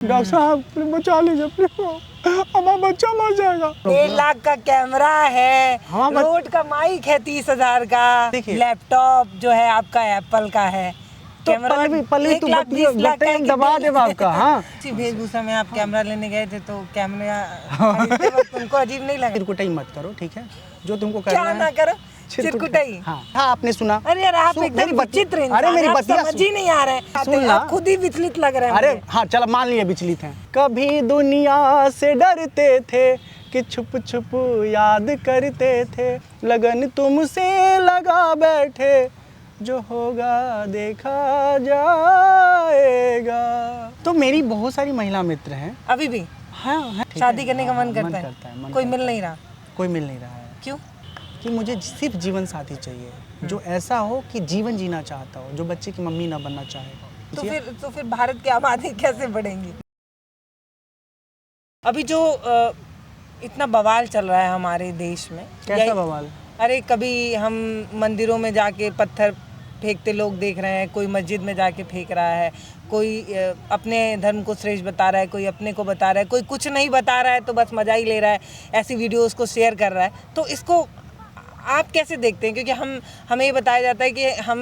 Doctor साहब बचा लीजिए प्लीज, हमारा बच्चा मर जाएगा। 1 लाख का कैमरा है, रोड का माइक है 30,000 का, लैपटॉप जो है आपका एप्पल का है, कैमरा पल्ले 1 लाख 20 लाख का दबा दे आपका। हाँ वेशभूषा में आप कैमरा लेने गए थे तो कैमरा खरीदते वक्त तुमको अजीब नहीं लगा? चिरकुटाई मत करो, ठीक है? जो तुमको करना क्या ना करो, चिरकुटाई। हाँ आपने सुना? अरे यार आप एकदम विचित्र इंसान, अरे मेरी बतिया समझ ही नहीं आ रहा है, आप खुद ही विचलित लग रहे हैं। अरे हाँ चलो मान लिया विचलित हैं। कभी दुनिया से डरते थे कि छुप छुप याद करते थे, लगन तुमसे लगा बैठे, जो होगा देखा जाएगा। तो मेरी बहुत सारी महिला मित्र हैं अभी भी। हाँ शादी करने का मन करता है, कोई मिल नहीं रहा? कोई मिल नहीं रहा है। क्यों? कि मुझे सिर्फ जीवन साथी चाहिए जो ऐसा हो कि जीवन जीना चाहता हो, जो बच्चे की मम्मी ना बनना चाहे। तो फिर भारत की आबादी कैसे बढ़ेंगी? अभी जो इतना बवाल चल रहा है हमारे देश में। कैसा बवाल? अरे कभी हम मंदिरों में जाके पत्थर फेंकते लोग देख रहे हैं, कोई मस्जिद में जाके फेंक रहा है, कोई अपने धर्म को श्रेष्ठ बता रहा है, कोई अपने को बता रहा है, कोई कुछ नहीं बता रहा है तो बस मजा ही ले रहा है, ऐसी वीडियोस को शेयर कर रहा है। तो इसको आप कैसे देखते हैं? क्योंकि हमें ये बताया जाता है कि हम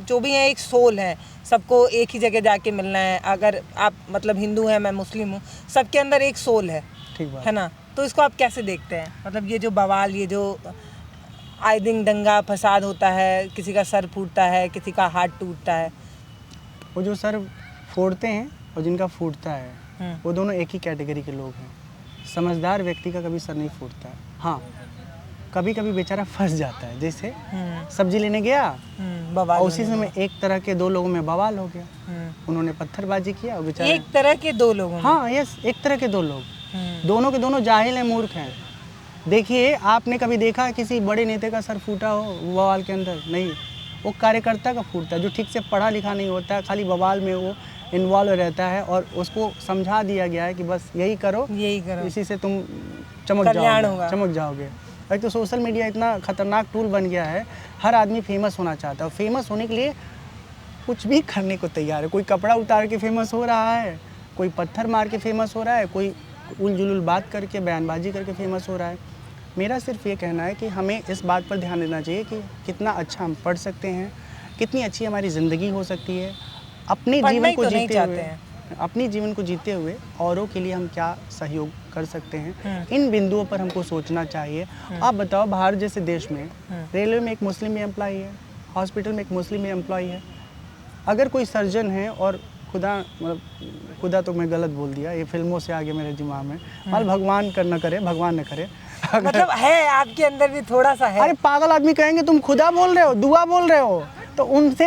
जो भी हैं एक सोल है, सबको एक ही जगह जाके मिलना है। अगर आप मतलब हिंदू हैं, मैं मुस्लिम हूँ, सबके अंदर एक सोल है, ठीक बात है ना? तो इसको आप कैसे देखते हैं? मतलब ये जो बवाल, ये जो आए दिन दंगा फसाद होता है, किसी का सर फूटता है, किसी का हाथ टूटता है। वो जो सर फोड़ते हैं और जिनका फूटता है वो दोनों एक ही कैटेगरी के लोग हैं। समझदार व्यक्ति का कभी सर नहीं फूटता है। हाँ कभी कभी बेचारा फंस जाता है, जैसे सब्जी लेने गया बवाल, और उसी समय एक तरह के 2 लोगों में बवाल हो गया, उन्होंने पत्थरबाजी किया और बेचारा। एक तरह के 2 लोगों? हाँ यस, एक तरह के 2 लोग, दोनों के दोनों जाहिल हैं, मूर्ख हैं। देखिए आपने कभी देखा किसी बड़े नेता का सर फूटा हो बवाल के अंदर? नहीं, वो कार्यकर्ता का फूटता है जो ठीक से पढ़ा लिखा नहीं होता है, खाली बवाल में वो इन्वॉल्व रहता है और उसको समझा दिया गया है कि बस यही करो, इसी से तुम चमक जाओगे। एक तो सोशल मीडिया इतना खतरनाक टूल बन गया है, हर आदमी फेमस होना चाहता है। फेमस होने के लिए कुछ भी करने को तैयार है। कोई कपड़ा उतार के फेमस हो रहा है, कोई पत्थर मार के फेमस हो रहा है, कोई उलझुल बात करके बयानबाजी करके फेमस हो रहा है। मेरा सिर्फ ये कहना है कि हमें इस बात पर ध्यान देना चाहिए कि कितना अच्छा हम पढ़ सकते हैं, कितनी अच्छी हमारी ज़िंदगी हो सकती है, अपने जीवन को जीते हुए, अपनी जीवन को जीते हुए औरों के लिए हम क्या सहयोग कर सकते हैं, इन बिंदुओं पर हमको सोचना चाहिए। आप बताओ, भारत जैसे देश में रेलवे में एक मुस्लिम एम्प्लॉई है, हॉस्पिटल में एक मुस्लिम एम्प्लॉई है। अगर कोई सर्जन है और खुदा तो मैं गलत बोल दिया, ये फिल्मों से आगे मेरे दिमाग में, भगवान न करे मतलब है आपके अंदर भी थोड़ा सा है। अरे पागल आदमी कहेंगे तुम खुदा बोल रहे हो, दुआ बोल रहे हो, तो उनसे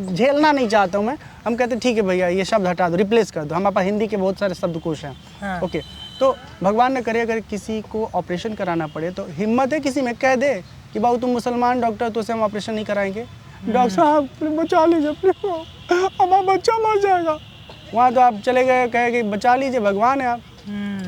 झेलना नहीं चाहता हूँ मैं। हम कहते ठीक है भैया ये शब्द हटा दो, रिप्लेस कर दो, हमारे पास हिंदी के बहुत सारे शब्दकोश हैं। हाँ। ओके, तो भगवान न करे अगर किसी को ऑपरेशन कराना पड़े तो हिम्मत है किसी में कह दे कि बाबू तुम मुसलमान डॉक्टर तो उसे हम ऑपरेशन नहीं कराएंगे, डॉक्टर साहब बचा लीजिए प्लीज, हमारा बच्चा मर जाएगा। वहाँ तो आप चले गए, कहे कि बचा लीजिए, भगवान है आप।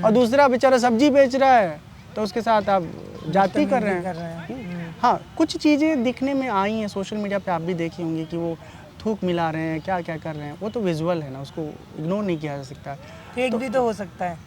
और दूसरा बेचारा सब्जी बेच रहा है तो उसके साथ आप जाति कर रहे हैं। हाँ कुछ चीज़ें दिखने में आई हैं सोशल मीडिया पे, आप भी देखी होंगी कि वो थूक मिला रहे हैं, क्या क्या कर रहे हैं, वो तो विजुअल है ना, उसको इग्नोर नहीं किया जा सकता। फेक भी तो हो सकता है।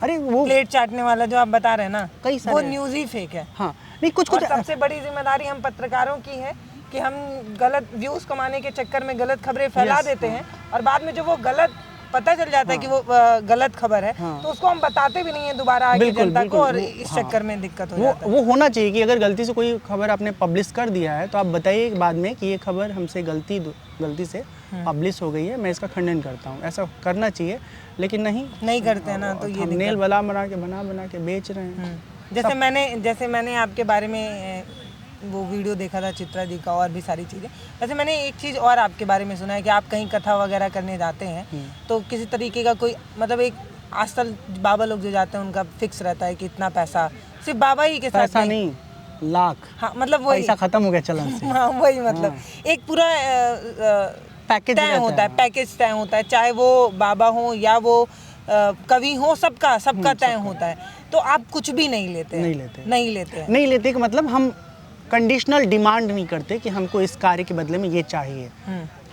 अरे वो प्लेट चाटने वाला जो आप बता रहे हैं ना, कई सारे, वो न्यूज़ ही फेक है। हाँ नहीं कुछ सबसे बड़ी जिम्मेदारी हम पत्रकारों की है कि हम गलत व्यूज़ कमाने के चक्कर में गलत खबरें फैला देते हैं और बाद में जो वो गलत पता चल जाता है कि वो गलत खबर है, तो उसको हम बताते भी नहीं है दोबारा आगे जनता को, और इस चक्कर में दिक्कत हो जाता है। वो होना चाहिए कि अगर गलती से कोई खबर आपने पब्लिश कर दिया है तो आप बताइए बाद में कि ये खबर हमसे गलती से पब्लिश हो गई है, मैं इसका खंडन करता हूँ। ऐसा करना चाहिए, लेकिन नहीं करते हैं ना, तो ये नेल बना के बेच रहे हैं। जैसे मैंने आपके बारे में वो वीडियो देखा था, चित्रा जी का, और भी सारी चीज़ें। वैसे मैंने एक चीज़ और आपके बारे में सुना है कि आप कहीं कथा वगैरह करने जाते हैं तो किसी तरीके का कोई मतलब एक आजकल बाबा लोग जो जाते हैं उनका फिक्स रहता है कि इतना पैसा, सिर्फ बाबा ही के साथ पैसा नहीं, लाख। हाँ मतलब वही पैसा खत्म हो गया चलन से। हाँ वही मतलब एक पूरा पैकेज तय होता है, पैकेज तय होता है, चाहे वो बाबा हो या वो कवि हो, सबका तय होता है। तो आप कुछ भी नहीं लेते कि मतलब हम कंडीशनल डिमांड नहीं करते कि हमको इस कार्य के बदले में ये चाहिए।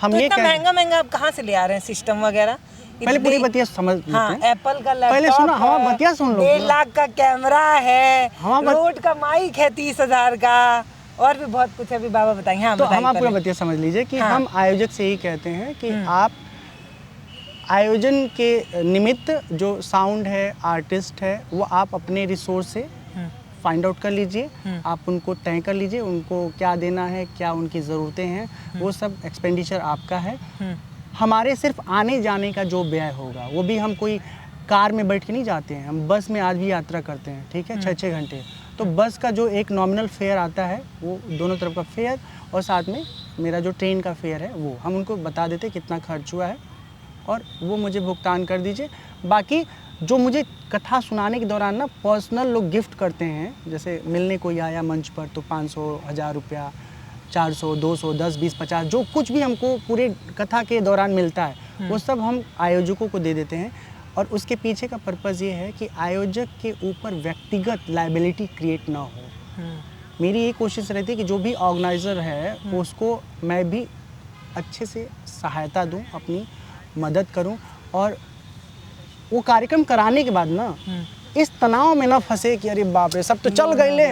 हम तो ये इतना महंगा आप कहाँ से ले आ रहे हैं सिस्टम वगैरह? पहले पूरी बतिया समझ लेते हाँ, हैं। एप्पल का लैपटॉप पहले सुनो, हमारा है, बतिया सुन लो। 1.5 लाख का कैमरा है, हमारा रोड का माइक है 30,000 का, और भी बहुत कुछ है, अभी बाबा बताएंगे। हाँ, तो बताइए हम आप पूरा पहले। बतिया समझ लीजिए कि हाँ। हम आयोजक से ही कहते हैं कि आप आयोजन के निमित्त जो साउंड है, आर्टिस्ट है, वो आप अपने रिसोर्स से फाइंड आउट कर लीजिए, आप उनको तय कर लीजिए, उनको क्या देना है, क्या उनकी ज़रूरतें हैं, वो सब एक्सपेंडिचर आपका है। हमारे सिर्फ आने जाने का जो व्यय होगा, वो भी हम कोई कार में बैठ के नहीं जाते हैं, हम बस में आज भी यात्रा करते हैं, ठीक है, 6-6 घंटे। तो बस का जो एक नॉमिनल फेयर आता है, वो दोनों तरफ का फेयर, और साथ में मेरा जो ट्रेन का फेयर है, वो हम उनको बता देते कितना खर्च हुआ है, और वो मुझे भुगतान कर दीजिए। बाकी जो मुझे कथा सुनाने के दौरान ना पर्सनल लोग गिफ्ट करते हैं, जैसे मिलने कोई आया मंच पर तो 500, 1000 रुपया, 400, 200, 10, 20, 50, जो कुछ भी हमको पूरे कथा के दौरान मिलता है, वो सब हम आयोजकों को दे देते हैं। और उसके पीछे का पर्पज़ ये है कि आयोजक के ऊपर व्यक्तिगत लायबिलिटी क्रिएट ना हो। मेरी ये कोशिश रहती है कि जो भी ऑर्गेनाइज़र है उसको मैं भी अच्छे से सहायता दूं, अपनी मदद करूं, और वो कार्यक्रम कराने के बाद ना इस तनाव में ना फंसे कि अरे बाप रे, सब तो चल गए ले,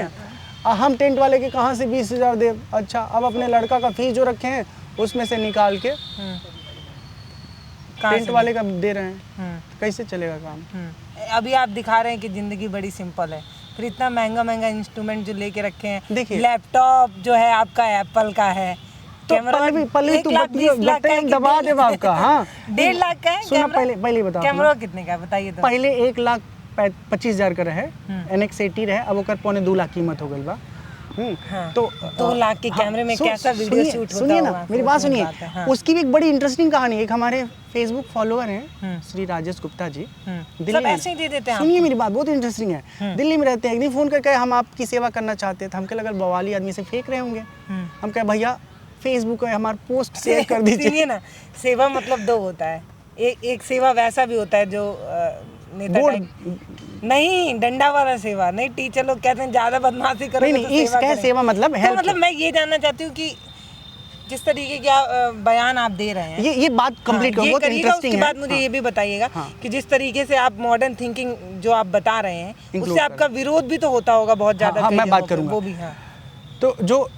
हम टेंट वाले के कहाँ से 20,000 दे, अच्छा अब अपने लड़का का फीस जो रखे हैं उसमें से निकाल के टेंट वाले का दे रहे हैं, कैसे चलेगा काम। अभी आप दिखा रहे हैं कि जिंदगी बड़ी सिंपल है, फिर इतना महंगा महंगा इंस्ट्रूमेंट जो लेके रखे हैं, देखिए, लैपटॉप जो है आपका एप्पल का है, तो पल्लवी तू दबा दे बाप का। हाँ, 1.5 लाख का है सुना, पहले बताओ कैमरा कितने का है बताइए तो। पहले 1,25,000 का रहे, NX80 रहे, अब ओकर 2.25 लाख कीमत हो गई बा। हाँ, तो 2 लाख के कैमरे में कैसा वीडियो शूट होता सुनिए ना, होगा, मेरी बात सोचने सुनिए, की बात है। हाँ। उसकी भी एक बड़ी इंटरेस्टिंग कहानी है। एक हमारे फेसबुक फॉलोअर हैं श्री राजेश गुप्ता जी, दिल्ली सब में। ऐसे ही दे देते हैं सुनिए मेरी बात, बहुत इंटरेस्टिंग है। दिल्ली में रहते हैं, एक दिन फ़ोन करके हम आपकी सेवा करना चाहते थे। हमके लगा बवाली आदमी से फेंक रहे होंगे, हम कहे भैया फेसबुक है, हमारा पोस्ट शेयर कर दीजिए। सुनिए ना, सेवा मतलब 2 होता है, एक सेवा वैसा भी होता है जो नेता टाइप, नहीं डंडा वाला सेवा नहीं। टीचर लोग कहते हैं ज्यादा बदमाशी करो नहीं, इसका सेवा मतलब तो हेल्प। मतलब मैं ये जानना चाहती हूँ कि जिस तरीके का बयान आप दे रहे हैं, ये बात कंप्लीट करो, बहुत इंटरेस्टिंग है। उसके बाद मुझे ये भी बताइएगा कि जिस तरीके से आप मॉडर्न थिंकिंग जो आप बता रहे हैं, उससे आपका विरोध भी तो होता होगा बहुत ज्यादा। हाँ, मैं बात करूंगा वो भी। हाँ, तो जो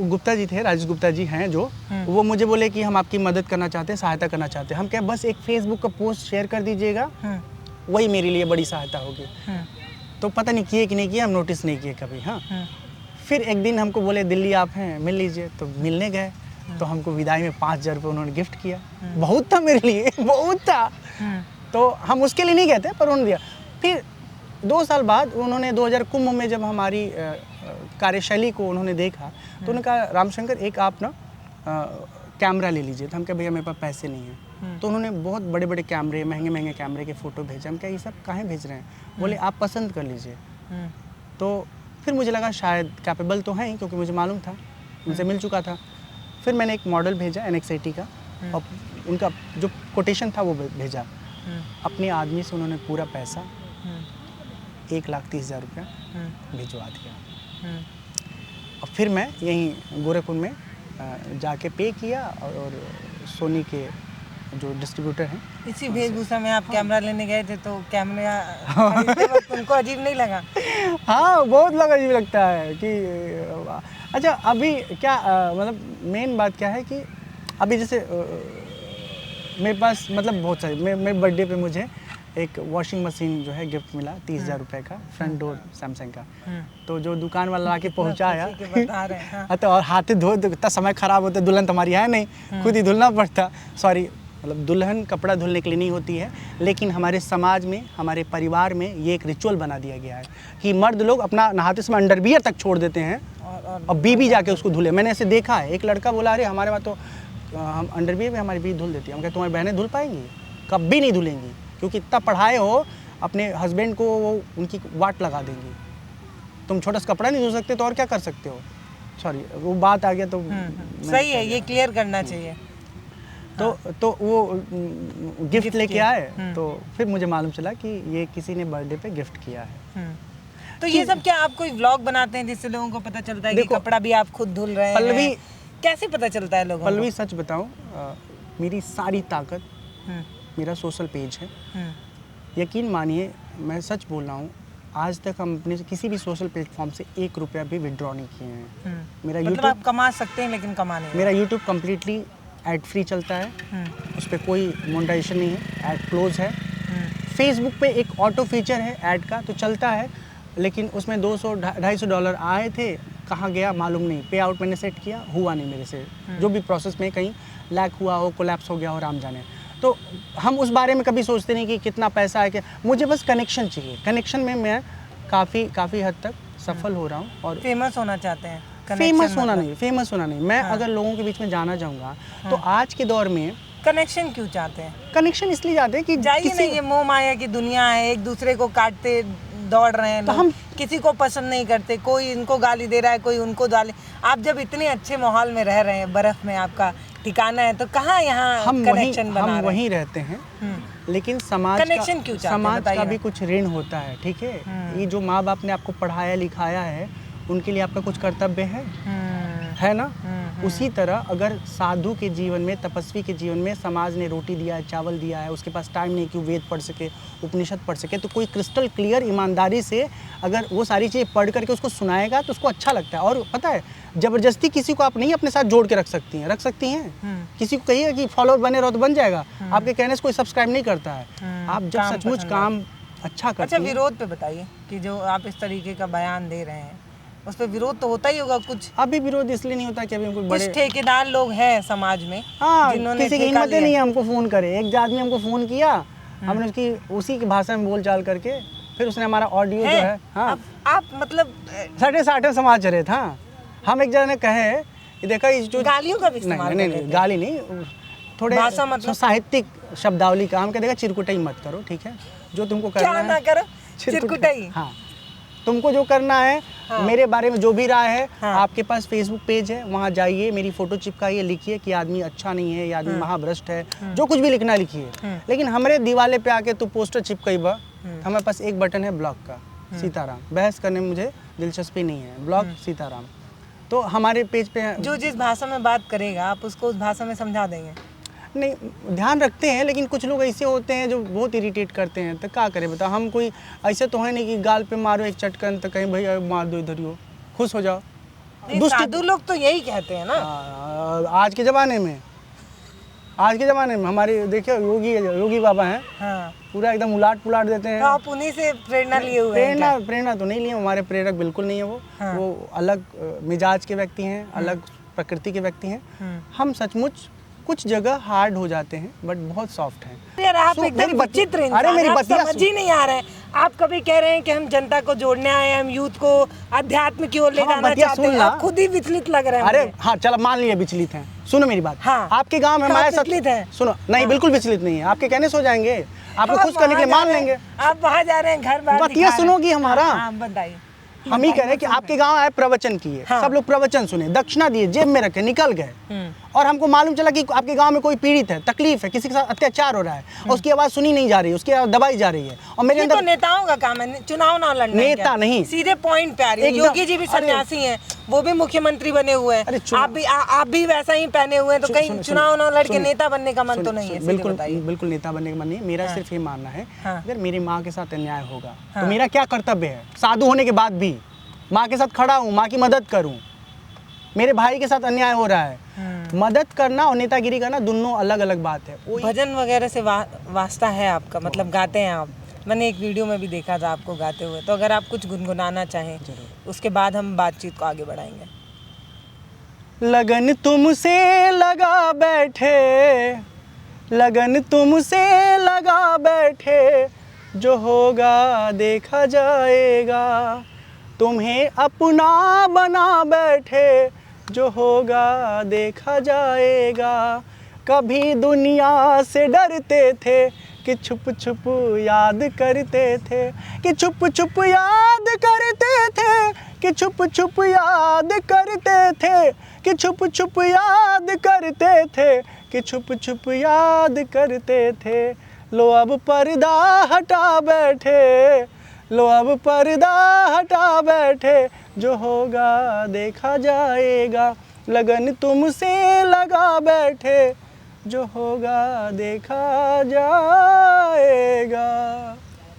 गुप्ता जी थे, राजेश गुप्ता जी हैं जो, वो मुझे बोले कि हम आपकी मदद करना चाहते हैं, सहायता करना चाहते हैं। हम क्या, बस एक फेसबुक का पोस्ट शेयर कर दीजिएगा, वही मेरे लिए बड़ी सहायता होगी। तो पता नहीं किए कि नहीं किए, हम नोटिस नहीं किए कभी। हाँ, फिर एक दिन हमको बोले दिल्ली आप हैं, मिल लीजिए। तो मिलने गए, तो हमको विदाई में 5,000 रुपये उन्होंने गिफ्ट किया। बहुत था मेरे लिए, बहुत था। तो हम उसके लिए नहीं गए थे, पर उन्होंने दिया। फिर 2 साल बाद उन्होंने 2000 कुंभ में जब हमारी कार्यशैली को उन्होंने देखा, तो उन्होंने कहा रामशंकर एक आप ना कैमरा ले लीजिए। तो हम कहे भैया मेरे पास पैसे नहीं हैं। तो उन्होंने बहुत बड़े बड़े कैमरे, महंगे महंगे कैमरे के फ़ोटो भेजे। हम क्या ये सब काहे भेज रहे हैं? बोले आप पसंद कर लीजिए। तो फिर मुझे लगा शायद कैपेबल तो हैं, क्योंकि मुझे मालूम था, उनसे मिल चुका था। फिर मैंने एक मॉडल भेजा NX80 का, और उनका जो कोटेशन था वो भेजा। अपने आदमी से उन्होंने पूरा पैसा 1,30,000 रुपया भिजवा दिया। और फिर मैं यहीं गोरखपुर में जाके पे किया, और सोनी के जो डिस्ट्रीब्यूटर हैं, इसी वेशभूषा में आप कैमरा लेने गए थे, तो कैमरा खरीदते वक्त उनको अजीब नहीं लगा? हाँ, बहुत लगा, अजीब लगता है कि अच्छा अभी क्या मतलब मेन बात क्या है कि अभी जैसे मेरे पास मतलब बहुत सारी, मेरे बर्थडे पे मुझे एक वॉशिंग मशीन जो है गिफ्ट मिला 30,000 रुपये का, फ्रंट डोर सैमसंग का। तो जो दुकान वाला आके पहुंचाया, तो और हाथ धो, इतना समय खराब होता, दुल्हन तुम्हारी है नहीं, खुद ही धुलना पड़ता। सॉरी, मतलब दुल्हन कपड़ा धुलने के लिए नहीं होती है, लेकिन हमारे समाज में, हमारे परिवार में ये एक रिचुअल बना दिया गया है कि मर्द लोग अपना नहाते समय अंडरवियर तक छोड़ देते हैं, और बीबी जाके उसको धुले। मैंने ऐसे देखा है। एक लड़का बोला अरे हमारे वहाँ तो हम अंडरवियर में हमारी बीबी धुल देती है। हम कहते तुम्हारी बहनें धुल पाएंगी? कभी नहीं धुलेंगी, क्योंकि इतना पढ़ाए हो, अपने हस्बैंड को वो उनकी वाट लगा देंगी। तुम छोटा सा कपड़ा नहीं धुल सकते तो और क्या कर सकते हो? सॉरी, वो बात आ गया तो सही है, ये क्लियर करना चाहिए। तो वो गिफ्ट लेके आए, तो फिर मुझे मालूम चला कि ये किसी ने बर्थडे पे गिफ्ट किया है। तो ये सब क्या आप कोई व्लॉग बनाते हैं जिससे लोगों को पता चलता है कि कपड़ा भी आप खुद धुल रहे हैं? कैसे पता चलता है लोगों को? पल्लवी सच बताऊं, मेरी सारी ताकत मेरा सोशल पेज है। हम्म। यकीन मानिए, मैं सच बोल रहा हूँ, आज तक हम अपने किसी भी सोशल प्लेटफॉर्म से 1 रुपया भी विड्रॉ नहीं किए हैं। मेरा मतलब यूट्यूब आप कमा सकते हैं लेकिन कमा नहीं मेरा यूट्यूब कम्प्लीटली एड फ्री चलता है, उस पर कोई मोनेटाइजेशन नहीं है, एड क्लोज है। फेसबुक पे एक ऑटो फीचर है ऐड का, तो चलता है, लेकिन उसमें $200-250 आए थे, कहाँ गया मालूम नहीं। पे आउट मैंने सेट किया, हुआ नहीं मेरे से, जो भी प्रोसेस में कहीं लैक हुआ हो, कोलैप्स हो गया हो, राम जाने। तो हम उस बारे में कभी सोचते नहीं कि कितना पैसा है, कि मुझे बस कनेक्शन चाहिए। कनेक्शन में मैं काफ़ी हद तक सफल हो रहा हूँ। और फेमस होना चाहते हैं? फेमस होना नहीं, मैं अगर लोगों के बीच में जाना चाहूँगा तो आज के दौर में कनेक्शन क्यों चाहते हैं? कनेक्शन इसलिए जाते हैं कि जाइए नहीं, ये मोह माया की दुनिया है, एक दूसरे को काटते दौड़ रहे हैं तो लोग, किसी को पसंद नहीं करते, कोई इनको गाली दे रहा है, कोई उनको गाली। आप जब इतने अच्छे माहौल में रह रहे हैं, बर्फ में आपका ठिकाना है, तो कहाँ यहाँ कनेक्शन बना रहे हैं? वहीं रहते हैं, लेकिन समाज कनेक्शन क्यों चाहते हैं? समाज का बताइए भी ना। कुछ ऋण होता है, ठीक है। ये जो माँ बाप ने आपको पढ़ाया लिखाया है, उनके लिए आपका कुछ कर्तव्य है ना। उसी तरह अगर साधु के जीवन में, तपस्वी के जीवन में समाज ने रोटी दिया है, चावल दिया है, उसके पास टाइम नहीं कि वो वेद पढ़ सके, उपनिषद पढ़ सके, तो कोई क्रिस्टल क्लियर ईमानदारी से अगर वो सारी चीज़ें पढ़ करके उसको सुनाएगा तो उसको अच्छा लगता है। और पता है, ज़बरदस्ती किसी को आप नहीं अपने साथ जोड़ के रख सकती हैं। किसी को कहिए कि फॉलोअर बने रहो तो बन जाएगा, आपके कहने से कोई सब्सक्राइब नहीं करता है। आप जब सचमुच काम अच्छा करते अच्छा, हैं। विरोध पे बताइए कि जो आप इस तरीके का बयान दे रहे हैं, उस पर विरोध तो होता ही होगा कुछ। अभी विरोध इसलिए नहीं होता कि अभी कोई बड़े कुछ ठेकेदार लोग हैं समाज में, हाँ, जिन्होंने किसी की ठेका हिम्मत लिया। नहीं है हमको फ़ोन करे। एक आदमी हमको फ़ोन किया, हमने उसकी उसी की भाषा में बोल चाल करके, फिर उसने हमारा ऑडियो जो है, हाँ, आप मतलब साढ़े समाज चले था। हम एक जने कहे कि देखा इस जो गालियों का भी इस्तेमाल नहीं, गाली नहीं, थोड़े भाषा मतलब? साहित्यिक शब्दावली का। हम कह देगा चिरकुटाई मत करो, ठीक है, जो तुमको करना क्या है ना करो, चिरकुटाई। हाँ, तुमको जो करना है, मेरे बारे में जो भी राय है, आपके पास फेसबुक पेज है, वहाँ जाइए, मेरी फोटो चिपकाइए, लिखिए कि आदमी अच्छा नहीं है, ये आदमी महाभ्रष्ट है, जो कुछ भी लिखना लिखिए। लेकिन हमारे दीवाले पे आके तू पोस्टर चिपकाई बा, हमारे पास एक बटन है ब्लॉक का, सीताराम। बहस करने में मुझे दिलचस्पी नहीं है, ब्लॉक सीताराम। तो हमारे पेज पे जो जिस भाषा में बात करेगा आप उसको उस भाषा में समझा देंगे? नहीं, ध्यान रखते हैं, लेकिन कुछ लोग ऐसे होते हैं जो बहुत इरिटेट करते हैं। तो क्या करें बताओ, हम कोई ऐसे तो है नहीं कि गाल पे मारो एक चटकन तो कहीं भैया मार दो, इधर ही हो, खुश हो जाओ। साधु लोग तो यही कहते हैं ना। आज के ज़माने में हमारे देखिए योगी बाबा हैं, हाँ, पूरा एकदम उलाट पुलाट देते हैं। तो आप उन्हीं से प्रेरणा लिए हुए हैं क्या? प्रेरणा तो नहीं लिए, हमारे प्रेरक बिल्कुल नहीं है वो। वो अलग मिजाज के व्यक्ति हैं, अलग प्रकृति के व्यक्ति हैं। हम सचमुच कुछ जगह हार्ड हो जाते हैं, बट बहुत सॉफ्ट हैं। यार आप एकदम विचित्र इंसान हैं, आप समझ ही नहीं आ रहे हैं। आप कभी कह रहे हैं कि हम जनता को जोड़ने आए हैं, हम यूथ को अध्यात्म की ओर ले जाना चाहते हैं, आप खुद ही विचलित लग रहे हैं। अरे हाँ, चलो मान लिए विचलित हैं, सुनो मेरी बात। हाँ, आपके गांव में हमारे साथ सुनो, नहीं बिल्कुल विचलित नहीं है, आपके कहने से हो जाएंगे, आपको खुश करने के लिए मान लेंगे। आप वहाँ जा रहे हैं, घर बार बतिया सुनोगी हमारा। हाँ, बताइए। हम ही कह रहे हैं कि आपके गांव आए, प्रवचन किए, सब लोग प्रवचन सुने, दक्षिणा दिए, जेब में रखे, निकल गए, और हमको मालूम चला कि आपके गांव में कोई पीड़ित है, तकलीफ है, किसी के साथ अत्याचार हो रहा है, और उसकी आवाज़ सुनी नहीं जा रही है, उसकी आवाज़ दबाई जा रही है। और मेरे अंदर तो नेताओं का काम है, चुनाव ना लड़ना। नेता नहीं, सीधे पॉइंट पे आ रही है। योगी जी भी सन्यासी हैं, वो भी मुख्यमंत्री बने हुए हैं, आप भी वैसा ही पहने हुए हैं, तो कहीं चुनाव ना लड़ के नेता बनने का मन तो नहीं है? बिल्कुल नेता बनने का मन नहीं। मेरा सिर्फ ये मानना है, अगर मेरी माँ के साथ अन्याय होगा तो मेरा क्या कर्तव्य है, साधु होने के बाद भी माँ के साथ खड़ा हूँ, माँ की मदद करूँ। मेरे भाई के साथ अन्याय हो रहा है, मदद करना और नेतागिरी करना दोनों अलग अलग बात है। भजन वगैरह से वास्ता है आपका, मतलब गाते हैं आप? मैंने एक वीडियो में भी देखा था आपको गाते हुए, तो अगर आप कुछ गुनगुनाना चाहें, उसके बाद हम बातचीत को आगे बढ़ाएंगे। लगन तुमसे लगा बैठे, लगन तुमसे लगा बैठे, जो होगा देखा जाएगा, तुम्हें अपना बना बैठे, जो होगा देखा जाएगा। कभी दुनिया से डरते थे कि छुप छुप याद करते थे, कि छुप छुप याद करते थे, कि छुप छुप याद करते थे, कि छुप छुप याद करते थे, कि छुप छुप याद करते थे। लो अब पर्दा हटा बैठे, लो अब पर्दा हटा बैठे, जो होगा देखा जाएगा। लगन तुमसे लगा बैठे, जो होगा देखा जाएगा।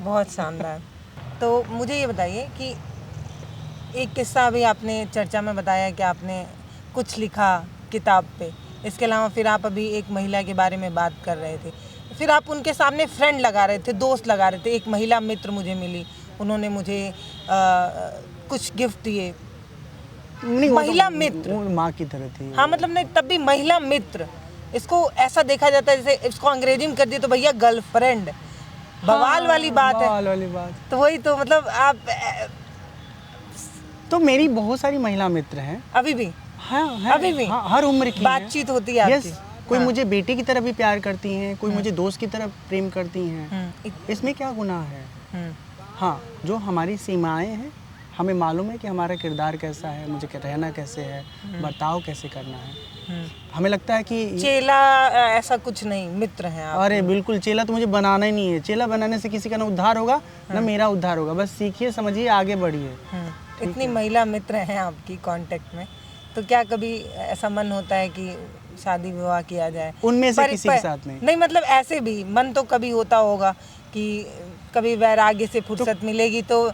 बहुत शानदार। तो मुझे ये बताइए कि एक किस्सा अभी आपने चर्चा में बताया कि आपने कुछ लिखा किताब पे, इसके अलावा फिर आप अभी एक महिला के बारे में बात कर रहे थे, फिर आप उनके सामने फ्रेंड लगा रहे थे, दोस्त लगा रहे थे। एक महिला मित्र मुझे मिली, उन्होंने मुझे कुछ गिफ्ट दिए। नहीं, वो महिला तो- मित्र, वो माँ की तरह थी। हाँ मतलब नहीं, तब भी महिला मित्र, इसको ऐसा देखा जाता है जैसे इसको अंग्रेजी में कर दिए तो भैया गर्लफ्रेंड, बवाल वाली बात है। बवाल वाली बात। तो वही तो मतलब आप तो मेरी बहुत सारी महिला मित्र हैं अभी भी हाँ है, अभी भी हाँ, हर उम्र की बातचीत होती है आपकी? यस, कोई हाँ। मुझे बेटी की तरह भी प्यार करती हैं, कोई मुझे दोस्त की तरह प्रेम करती हैं। इसमें क्या गुनाह है? हाँ, जो हमारी सीमाएं हैं, हमें मालूम है कि हमारा किरदार कैसा है, मुझे रहना कैसे है, बर्ताव कैसे करना है। हमें लगता है कि चेला ऐसा कुछ नहीं, मित्र हैं आप। अरे बिल्कुल, चेला तो मुझे बनाना ही नहीं है। चेला बनाने से किसी का ना उद्धार होगा ना मेरा उद्धार होगा। बस सीखिए, समझिए, आगे बढ़िए। इतनी महिला मित्र हैं आपकी कांटेक्ट में, तो क्या कभी ऐसा मन होता है कि शादी विवाह किया जाए? उनमें से किसी के साथ नहीं। नहीं मतलब ऐसे भी मन तो कभी होता होगा कि कभी वैराग्य से फुर्सत मिलेगी तो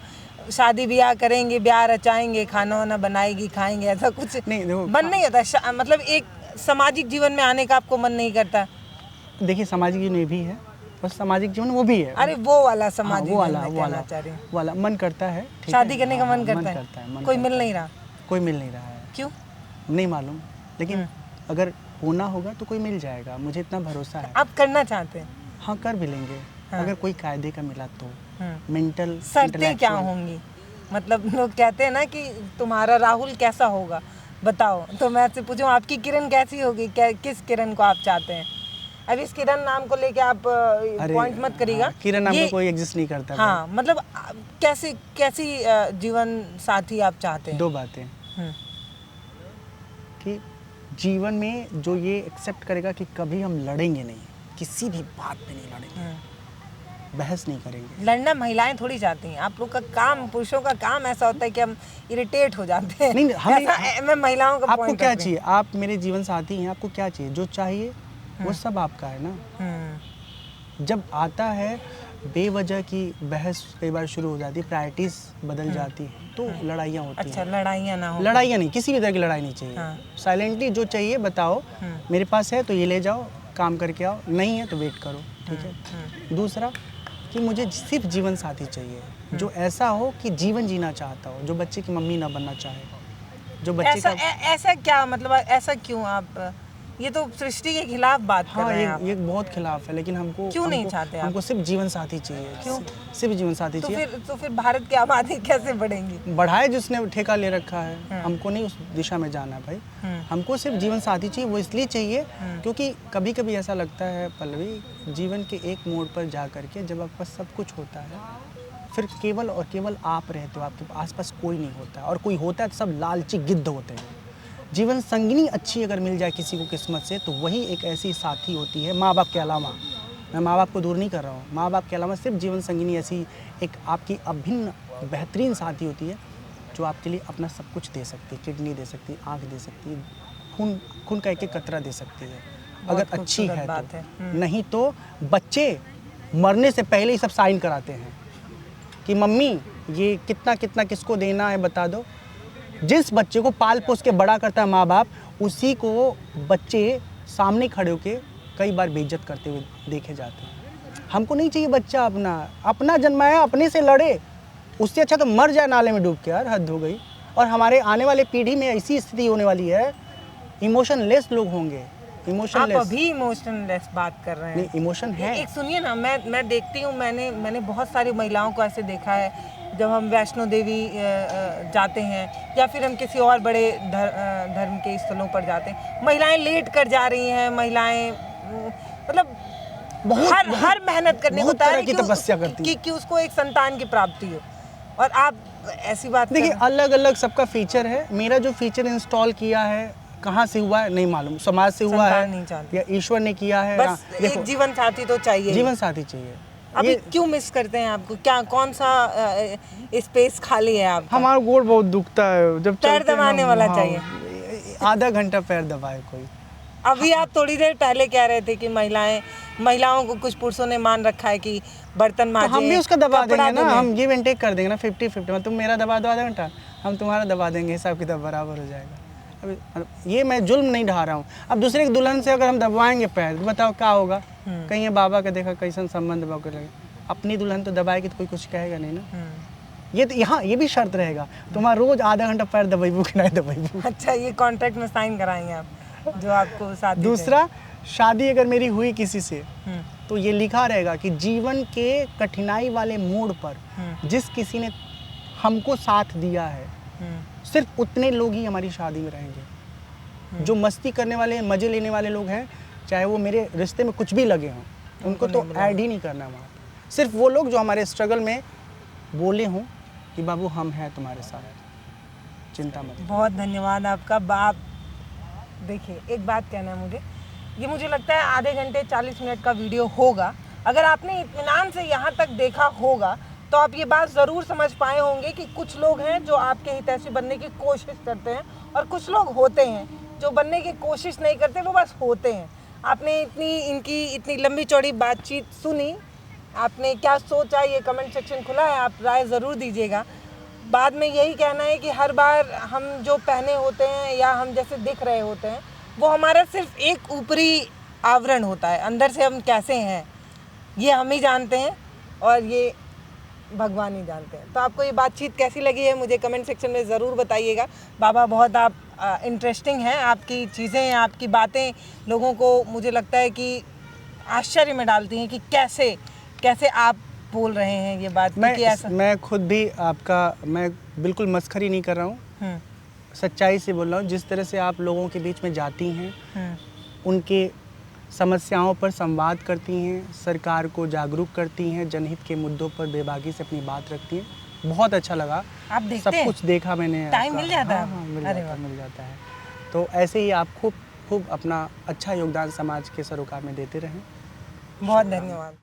शादी ब्याह करेंगे, ब्याह रचाएंगे, खाना वाना बनाएगी, खाएंगे, ऐसा कुछ नहीं, देखो, मन नहीं होता? मतलब एक सामाजिक जीवन में आने का आपको मन नहीं करता? देखिए, सामाजिक जीवन भी है और सामाजिक जीवन वो भी है। अरे वो वाला सामाजिक वो वाला जीवन वो कहना वाला चाह रही हूँ। वाला मन करता है। ठीक शादी है? करने का मन हाँ, करता है, मन कोई करता मिल नहीं रहा? कोई मिल नहीं रहा है। क्यों? नहीं मालूम, लेकिन अगर होना होगा तो कोई मिल जाएगा, मुझे इतना भरोसा है। आप करना चाहते हैं? हाँ, कर भी लेंगे। हाँ। अगर कोई कायदे का मिला तो। मेंटल शर्तें क्या होंगी? मतलब लोग कहते हैं ना कि तुम्हारा राहुल कैसा होगा बताओ, तो मैं आपसे पूछूं आपकी किरण कैसी होगी? किस किरण को आप चाहते हैं? अब इस किरण नाम को लेके आप पॉइंट मत करिएगा। हाँ, किरण नाम का कोई एग्जिस्ट नहीं करता। हाँ मतलब कैसी जीवन साथी आप चाहते हैं? दो बातें कि जीवन में जो ये एक्सेप्ट करेगा कि कभी हम लड़ेंगे नहीं, किसी भी बात पे नहीं लड़ेंगे, बहस नहीं करेंगे। लड़ना महिलाएं थोड़ी चाहती हैं। आप लोग का काम, पुरुषों का काम ऐसा होता है कि हम इरिटेट हो जाते हैं। नहीं, मैं महिलाओं का आपको क्या चाहिए? आप मेरे जीवन साथी हैं, आपको क्या चाहिए? जो चाहिए वो सब आपका है ना। जब आता है बेवजह की बहस कई बार शुरू हो जाती है, प्रायोरिटीज बदल जाती है, तो लड़ाइयाँ होती हैं। अच्छा, लड़ाइयाँ ना हो। लड़ाइयाँ नहीं, किसी भी तरह की लड़ाई नहीं चाहिए। साइलेंटली जो चाहिए बताओ, मेरे पास है तो ये ले जाओ, काम करके आओ, नहीं है तो वेट करो, ठीक है। दूसरा कि मुझे सिर्फ जीवन साथी चाहिए जो ऐसा हो कि जीवन जीना चाहता हो, जो बच्चे की मम्मी ना बनना चाहे, जो बच्चे का ऐसा क्या मतलब, ऐसा क्यों? आप ये तो सृष्टि के खिलाफ बात कर रहे हैं आप। ये बहुत खिलाफ है, लेकिन हमको क्यों नहीं चाहते आप? हमको सिर्फ जीवन साथी चाहिए। क्यों? सिर्फ जीवन साथी चाहिए। तो फिर भारत की आबादी कैसे बढ़ेंगी? बढ़ाए जिसने ठेका ले रखा है, हमको नहीं उस दिशा में जाना भाई। हमको सिर्फ जीवन साथी चाहिए। वो इसलिए चाहिए क्योंकि कभी कभी ऐसा लगता है पल्लवी, जीवन के एक मोड़ पर जा करके जब आपके पास सब कुछ होता है, फिर केवल और केवल आप रहते हो, आपके आसपास कोई नहीं होता, और कोई होता है तो सब लालची गिद्ध होते हैं। जीवन संगिनी अच्छी अगर मिल जाए किसी को किस्मत से, तो वही एक ऐसी साथी होती है माँ बाप के अलावा। मैं माँ बाप को दूर नहीं कर रहा हूँ, माँ बाप के अलावा सिर्फ जीवन संगिनी ऐसी एक आपकी अभिन्न बेहतरीन साथी होती है जो आपके लिए अपना सब कुछ दे सकती है। किडनी दे सकती है, आँख दे सकती है, खून का एक कतरा दे सकती है, अगर अच्छी है तो। नहीं तो बच्चे मरने से पहले ही सब साइन कराते हैं कि मम्मी ये कितना कितना किसको देना है बता दो। जिस बच्चे को पाल पोस के बड़ा करता है माँ बाप, उसी को बच्चे सामने खड़े होकर कई बार बेइज्जत करते हुए देखे जाते हैं। हमको नहीं चाहिए बच्चा अपना जन्माया अपने से लड़े, उससे अच्छा तो मर जाए नाले में डूब के। यार हद हो गई। और हमारे आने वाले पीढ़ी में ऐसी स्थिति होने वाली है, इमोशनलेस लोग होंगे। इमोशनलेस। आप अभी इमोशनलेस बात कर रहे हैं। नहीं, इमोशन है। एक सुनिए ना, मैं देखती हूँ, मैंने बहुत सारी महिलाओं को ऐसे देखा है, जब हम वैष्णो देवी जाते हैं या फिर हम किसी और बड़े धर्म के स्थलों पर जाते हैं, महिलाएं लेट कर जा रही हैं, महिलाएं मतलब हर मेहनत करने को तैयार की तपस्या करती है कि उसको एक संतान की प्राप्ति हो, और आप ऐसी बात देखिए। अलग अलग सबका फीचर है। मेरा जो फीचर इंस्टॉल किया है कहाँ से हुआ है नहीं मालूम, समाज से हुआ है या ईश्वर ने किया है। बस एक जीवन साथी तो चाहिए, जीवन साथी चाहिए। अभी क्यों मिस करते हैं आपको? क्या कौन सा स्पेस खाली है आपका? हमारा गोड़ बहुत दुखता है जब पैर दबाने वाला चाहिए। आधा घंटा पैर दबाए कोई। अभी आप थोड़ी देर पहले कह रहे थे कि महिलाओं को कुछ पुरुषों ने मान रखा है कि बर्तन तो मांजे, हम भी उसका दबा कपड़ा देंगे ना, धुले। हम गिव एंड टेक कर देंगे ना, 50-50, मतलब तुम मेरा दबा दो आधा घंटा, हम तुम्हारा दबा देंगे, हिसाब किताब बराबर हो जाएगा। अभी मतलब ये मैं जुल्म नहीं ढा रहा हूँ। अब दूसरे की दुल्हन से अगर हम दबवाएंगे पैर, तो बताओ क्या होगा। कहीं ये बाबा का देखा कैसन संबंध बाबा लगे, अपनी दुल्हन तो दबाएगी तो कोई कुछ कहेगा नहीं ना। ये तो यहाँ ये भी शर्त रहेगा, तुम्हारा रोज आधा घंटा पैर दबाइबू कि नहीं दबाइबू। अच्छा, ये कॉन्ट्रैक्ट में साइन कराएंगे आप जो आपको साथ दूसरा, शादी अगर मेरी हुई किसी से तो ये लिखा रहेगा कि जीवन के कठिनाई वाले मोड़ पर जिस किसी ने हमको साथ दिया है, सिर्फ उतने लोग ही हमारी शादी में रहेंगे। जो मस्ती करने वाले, मजे लेने वाले लोग हैं, चाहे वो मेरे रिश्ते में कुछ भी लगे हों, उनको तो ऐड ही नहीं करना वहाँ। सिर्फ वो लोग जो हमारे स्ट्रगल में बोले हों कि बाबू हम हैं तुम्हारे साथ, चिंता मत। बहुत धन्यवाद आपका। बाप देखिए, एक बात कहना है मुझे, ये मुझे लगता है आधे घंटे 40 मिनट का वीडियो होगा। अगर आपने इत्मीनान से यहाँ तक देखा होगा तो आप ये बात ज़रूर समझ पाए होंगे कि कुछ लोग हैं जो आपके हितैषी बनने की कोशिश करते हैं और कुछ लोग होते हैं जो बनने की कोशिश नहीं करते, वो बस होते हैं। आपने इनकी इतनी लंबी चौड़ी बातचीत सुनी, आपने क्या सोचा ये कमेंट सेक्शन खुला है, आप राय ज़रूर दीजिएगा। बाद में यही कहना है कि हर बार हम जो पहने होते हैं या हम जैसे दिख रहे होते हैं, वो हमारा सिर्फ एक ऊपरी आवरण होता है, अंदर से हम कैसे हैं ये हम ही जानते हैं और ये भगवान ही जानते हैं। तो आपको ये बातचीत कैसी लगी है मुझे कमेंट सेक्शन में ज़रूर बताइएगा। बाबा, बहुत आप इंटरेस्टिंग हैं, आपकी चीज़ें, आपकी बातें लोगों को मुझे लगता है कि आश्चर्य में डालती हैं कि कैसे आप बोल रहे हैं ये बात। मैं खुद भी आपका, मैं बिल्कुल मस्खरी नहीं कर रहा हूँ, सच्चाई से बोल रहा हूँ। जिस तरह से आप लोगों के बीच में जाती हैं, उनके समस्याओं पर संवाद करती हैं, सरकार को जागरूक करती हैं, जनहित के मुद्दों पर बेबाकी से अपनी बात रखती हैं, बहुत अच्छा लगा। आप देखते सब हैं? कुछ देखा मैंने। टाइम मिल जाता है? हाँ, मिल जाता है। तो ऐसे ही आप खूब अपना अच्छा योगदान समाज के सरोकार में देते रहें। बहुत धन्यवाद।